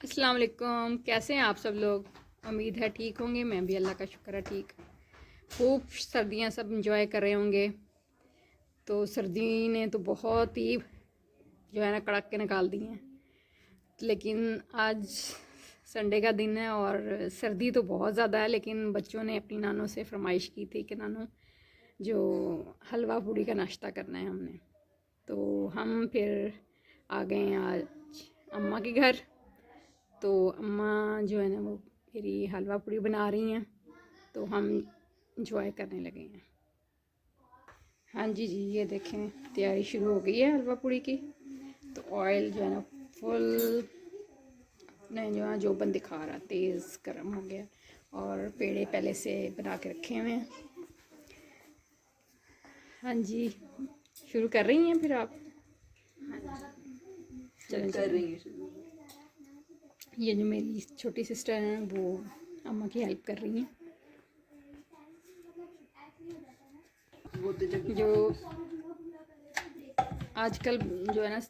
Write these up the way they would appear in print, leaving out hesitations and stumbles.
अस्सलाम वालेकुम। कैसे हैं आप सब लोग? उम्मीद है ठीक होंगे। मैं भी अल्लाह का शुक्र है ठीक। खूब सर्दियां सब इंजॉय कर रहे होंगे। तो सर्दी ने तो बहुत ही जो है ना कड़क के निकाल दी हैं। लेकिन आज संडे का दिन है और सर्दी तो बहुत ज़्यादा है, लेकिन बच्चों ने अपनी नानों से फरमाइश की थी कि नानू जो हलवा पूड़ी का नाश्ता करना है हमने। तो हम फिर आ गए हैं आज अम्मा के घर। तो अम्मा जो है ना वो मेरी हलवा पूड़ी बना रही हैं, तो हम इंजॉय करने लगे हैं। हाँ जी ये देखें तैयारी शुरू हो गई है हलवा पूड़ी की। तो ऑयल जो है ना फुल अपने जो है जोबन दिखा रहा, तेज़ गर्म हो गया और पेड़े पहले से बना के रखे हुए हैं। हाँ जी शुरू कर रही हैं फिर आप? चलें कर रही है। ये जो मेरी छोटी सिस्टर हैं वो अम्मा की हेल्प कर रही हैं। वो तो जब जो आजकल जो है ना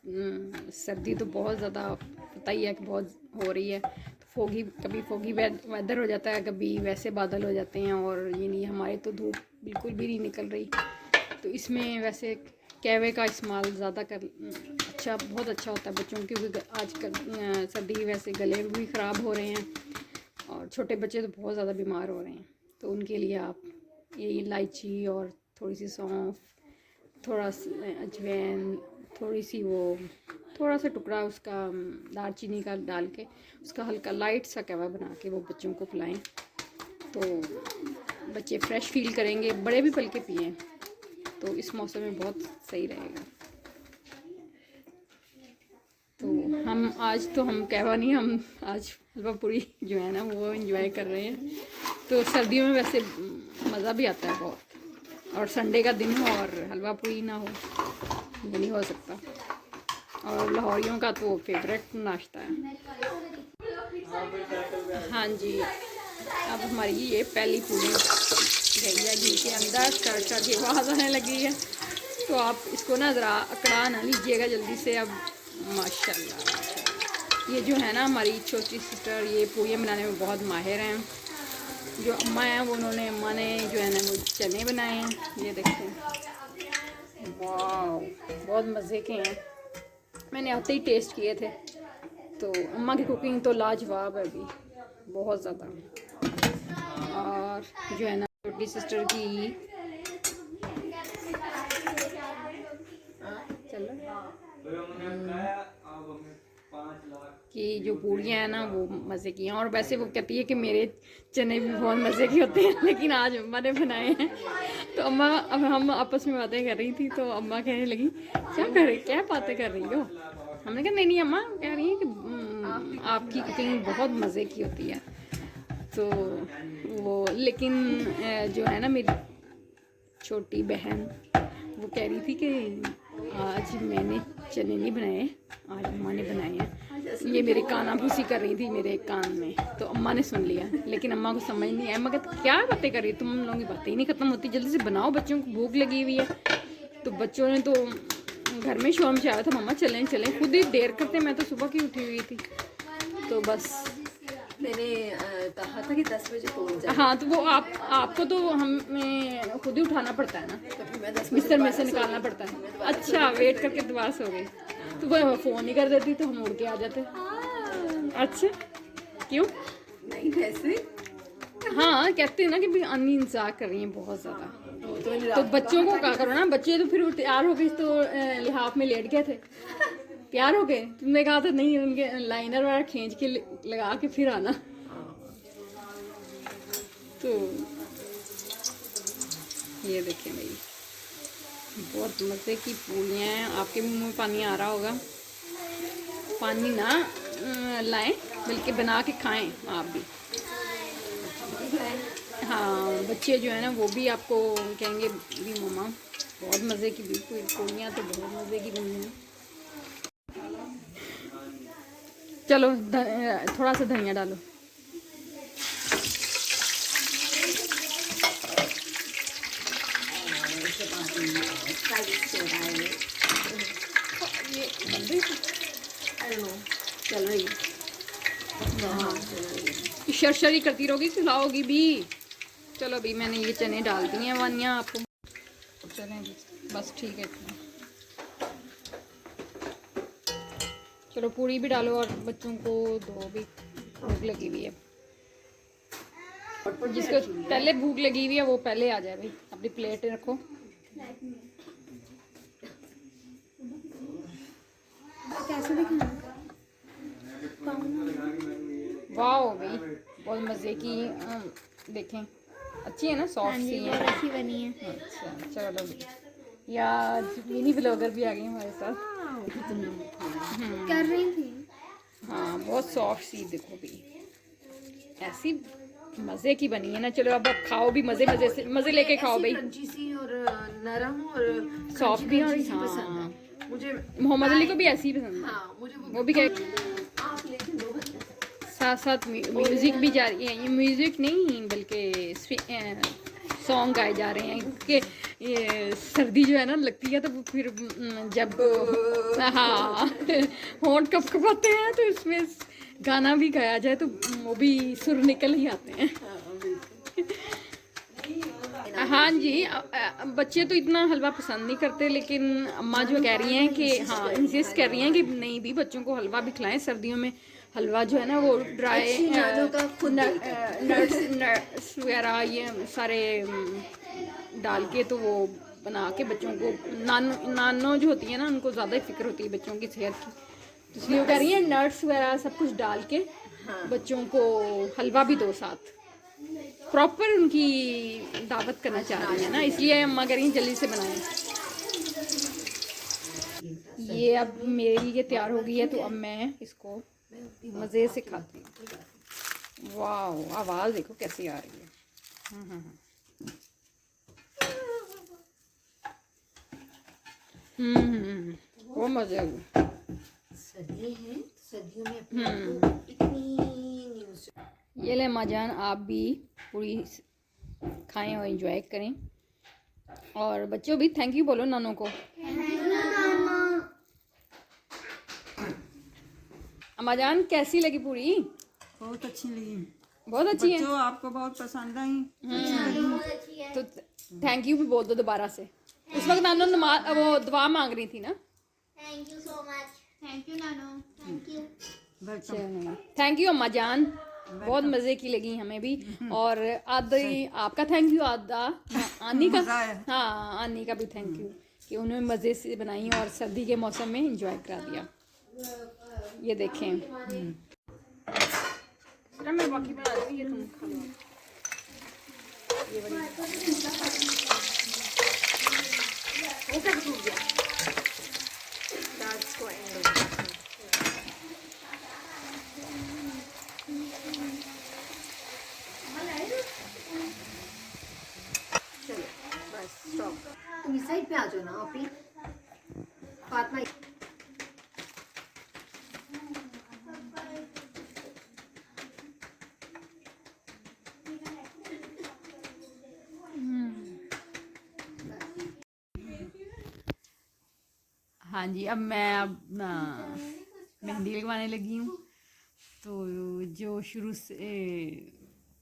सर्दी तो बहुत ज़्यादा पता ही है कि बहुत हो रही है। तो फोगी कभी फोगी वेदर हो जाता है, कभी वैसे बादल हो जाते हैं और ये नहीं हमारे तो धूप बिल्कुल भी नहीं निकल रही। तो इसमें वैसे कहवे का इस्तेमाल ज़्यादा कर अच्छा बहुत अच्छा होता है बच्चों की, क्योंकि आजकल सर्दी वैसे गले भी ख़राब हो रहे हैं और छोटे बच्चे तो बहुत ज़्यादा बीमार हो रहे हैं। तो उनके लिए आप ये इलायची और थोड़ी सी सौंफ, थोड़ा सा अजवाइन, थोड़ी सी वो थोड़ा सा टुकड़ा उसका दालचीनी का डाल के उसका हल्का लाइट सा कहवा बना के वो बच्चों को पिलाएं तो बच्चे फ्रेश फील करेंगे, बड़े भी पल के पिएँ तो इस मौसम में बहुत सही रहेगा। तो हम कहवा नहीं, हम आज हलवा पूड़ी जो है ना वो एंजॉय कर रहे हैं। तो सर्दियों में वैसे मज़ा भी आता है बहुत, और संडे का दिन हो और हलवा पूड़ी ना हो ये नहीं हो सकता। और लाहौरियों का तो फेवरेट नाश्ता है। हाँ जी अब हमारी ये पहली पूड़ी गई है घी के अंदर, कर की आवाज़ आने लगी है। तो आप इसको ना ज़रा अकड़ा ना लीजिएगा जल्दी से। अब माशाल्लाह ये जो है ना हमारी छोटी सिस्टर ये पूड़ियाँ बनाने में बहुत माहिर हैं। जो अम्मा हैं वो अम्मा ने जो है ना वो चने बनाए हैं, ये देखें वाह बहुत मज़े के हैं। मैंने आते ही टेस्ट किए थे। तो अम्मा की कुकिंग तो लाजवाब है अभी बहुत ज़्यादा। और जो है ना छोटी सिस्टर की कि जो पूड़ियाँ हैं ना वो मज़े की हैं। और वैसे वो कहती है कि मेरे चने भी बहुत मज़े के होते हैं, लेकिन आज अम्मा ने बनाए हैं। तो अम्मा अब हम आपस में बातें कर रही थी तो अम्मा कहने लगी क्या बातें कर रही हो? हमने कहा नहीं अम्मा कह रही है कि आपकी कुकिंग बहुत मज़े की होती है। तो वो लेकिन जो है ना मेरी छोटी बहन वो कह रही थी कि आज मैंने चने नहीं बनाए, आज अम्मा ने बनाए हैं। ये मेरे काना भूसी कर रही थी मेरे कान में, तो अम्मा ने सुन लिया, लेकिन अम्मा को समझ नहीं आया। अम्मा कहती क्या बातें कर रही तुम लोगों की बातें ही नहीं ख़त्म होती, जल्दी से बनाओ बच्चों को भूख लगी हुई है। तो बच्चों ने तो घर में शोर मचाया था मम्मा चलें चलें, खुद ही देर करते, मैं तो सुबह की उठी हुई थी। तो बस मैंने कहा था कि 10 बजे पहुंच जाए। हाँ तो वो आपको तो हमें खुद ही उठाना पड़ता है ना, तो मैं 10 बजे बिस्तर में से निकालना पड़ता है। अच्छा वेट करके दोबारा सो गई, तो वो फ़ोन नहीं कर देती तो हम उड़ के आ जाते। अच्छा क्यों? नहीं वैसे हाँ कहते हैं ना कि भाई अन्नी इंतजार कर रही हैं बहुत ज़्यादा। तो बच्चों को क्या करो ना, बच्चे तो फिर तैयार हो गए तो लिहाफ में लेट गए थे, तैयार हो गए। तुमने कहा था नहीं उनके लाइनर वगैरह खींच के लगा के फिर आना। तो ये देखें भाई बहुत मज़े की पूड़ियाँ हैं। आपके मुंह में पानी आ रहा होगा, पानी ना लाएं बल्कि बना के खाएं आप भी। हाँ बच्चे जो है ना वो भी आपको कहेंगे भी मम्मा बहुत मज़े की पूड़ियाँ तो बहुत मज़े की बनी हैं। चलो थोड़ा सा धनिया डालो। ये चल रही शरशर ही करती रहोगी, खिलाओगी भी। चलो अभी मैंने ये चने डाल दिए हैं वानिया आपको। चलें बस ठीक है इतना। चलो पूरी भी डालो और बच्चों को दो भी, भूख लगी हुई है। जिसको पहले भूख लगी हुई है वो पहले आ जाए भाई, अपनी प्लेट रखो। कैसे दिखाऊं? वाह भाई बहुत मज़े की। देखें अच्छी है ना, सॉफ्ट सी है। अच्छी बनी है। अच्छा चलो यार, मिनी ब्लॉगर भी आ गई हमारे साथ। कर रही थी। हाँ बहुत सॉफ्ट सी, देखो भी ऐसी मज़े की बनी है ना। चलो अब खाओ भी, मज़े मज़े से, मज़े लेके खाओ भाई। क्रंची सी और नरम और सॉफ्ट भी और क्रंची सी पसंद हाँ, है मुझे। मोहम्मद अली को भी ऐसी ही पसंद है। हाँ मुझे वो भी कह आप लेकिन दो बच्चे साथ साथ म्यूज़िक भी जा रही है। ये म्यूज़िक नहीं बल्कि सॉन्ग गाए जा रहे हैं, क्योंकि ये सर्दी जो है ना लगती है तो वो फिर जब हाँ होंठ कपकपाते हैं तो इसमें गाना भी गाया जाए तो वो भी सुर निकल ही आते हैं। हाँ जी, बच्चे तो इतना हलवा पसंद नहीं करते, लेकिन अम्मा जो कह रही हैं कि हाँ इंसिस्ट कर रही हैं कि नहीं भी बच्चों को हलवा भी खिलाएं। सर्दियों में हलवा जो है ना वो ड्राई नट्स वगैरह ये सारे डाल के तो वो बना के बच्चों को, नानो जो होती है ना उनको ज़्यादा ही फिक्र होती है बच्चों की सेहत की, तो इसलिए वो कह रही है नट्स वगैरह सब कुछ डाल के बच्चों को हलवा भी दो साथ, प्रॉपर उनकी दावत करना चाह रही है ना, इसलिए अम्मा कह रही हैं जल्दी से बनाएं। ये अब मेरी ये तैयार हो गई है तो अब मैं इसको मज़े से खाती हूँ। वाह आवाज़ देखो कैसी आ रही है। वो मज़े सर्दी है, सर्दियों में अपने आप को इतनी न्यूज़। ये ले अम्मा जान, आप भी पूरी खाएं और एंजॉय करें, और बच्चों भी थैंक यू बोलो नानों को। अम्मा जान कैसी लगी पूरी? बहुत अच्छी लगी। बहुत अच्छी है। बच्चों आपको बहुत पसंद आई। तो थैंक यू भी बोल दो दोबारा से। उस वक्त नानो वो दुआ मांग रही थी ना। Thank you so much. Thank you नानो। Thank you. थैंक यू अम्मा जान, बहुत मज़े की लगी हमें भी। और आधा आपका थैंक यू, आधा आनी का। हाँ आनी का भी थैंक यू कि उन्होंने मज़े से बनाई और सर्दी के मौसम में एंजॉय करा दिया। ये देखें मैं बाकी बना दूँगी, ये तुम खा लो। ये वाली वो क्या टूट गया? That's going on. चलो बस स्टॉप। तुम इस साइड पे आ जाओ ना अपनी फातिमा। हाँ जी, अब मैं मेहंदी लगवाने लगी हूँ। तो जो शुरू से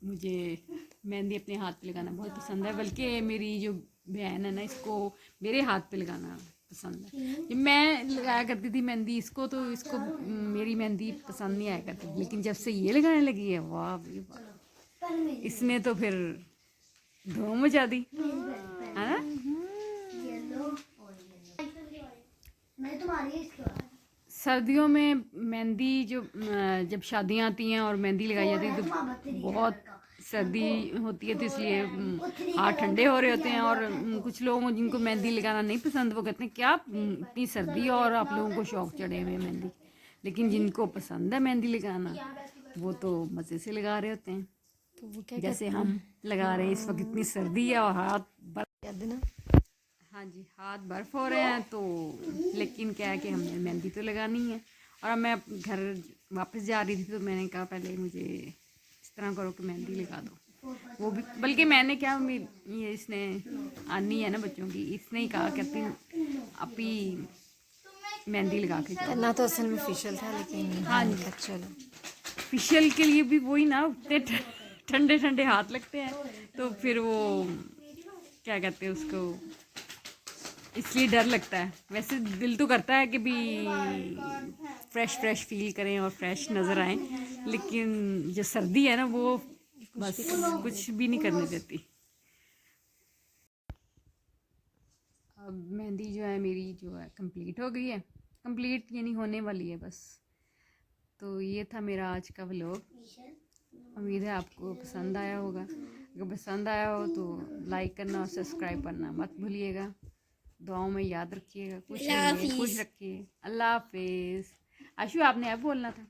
मुझे मेहंदी अपने हाथ पे लगाना बहुत पसंद है, बल्कि मेरी जो बहन है ना इसको मेरे हाथ पे लगाना पसंद है। जब मैं लगाया करती थी मेहंदी इसको, तो इसको मेरी मेहंदी पसंद नहीं आया करती, लेकिन जब से ये लगाने लगी है वाह भाई वाह, इसने तो फिर धूम मचा दी है ना। सर्दियों में मेहंदी जो जब शादियाँ आती हैं और मेहंदी लगाई जाती है तो बहुत सर्दी होती है, तो इसलिए हाथ ठंडे हो रहे होते हैं। और कुछ लोग जिनको मेहंदी लगाना नहीं पसंद वो कहते हैं क्या इतनी सर्दी और आप लोगों को शौक चढ़े हुए मेहंदी, लेकिन जिनको पसंद है मेहंदी लगाना वो तो मज़े से लगा रहे होते हैं। तो वो क्या जैसे हम लगा रहे हैं इस वक्त, इतनी सर्दी है और हाथ बर्फ, हाँ जी हाथ बर्फ हो रहे हैं, तो लेकिन क्या है कि हमने मेहंदी तो लगानी है। और अब मैं घर वापस जा रही थी तो मैंने कहा पहले मुझे इस तरह करो कि मेहंदी लगा दो। वो भी बल्कि मैंने क्या ये इसने आनी है ना बच्चों की, इसने ही कहा कहती आप ही मेहंदी लगा के करना तो असल में फेशियल था, लेकिन हाँ जी चलो फेशियल के लिए भी वही ना, इतने ठंडे ठंडे हाथ लगते हैं, तो फिर वो क्या कहते हैं उसको, इसलिए डर लगता है। वैसे दिल तो करता है कि भी फ्रेश फ्रेश फील करें और फ्रेश नज़र आएं, लेकिन जो सर्दी है ना वो बस कुछ भी नहीं करने देती। अब मेहंदी जो है मेरी जो है कंप्लीट हो गई है, कंप्लीट यानी होने वाली है बस। तो ये था मेरा आज का व्लॉग। उम्मीद है आपको पसंद आया होगा। अगर पसंद आया हो तो लाइक करना और सब्सक्राइब करना मत भूलिएगा। दुआओं में याद रखिएगा, खुश रहिए, खुश रखिए। अल्लाह हाफिज़। आशु आपने अब बोलना था।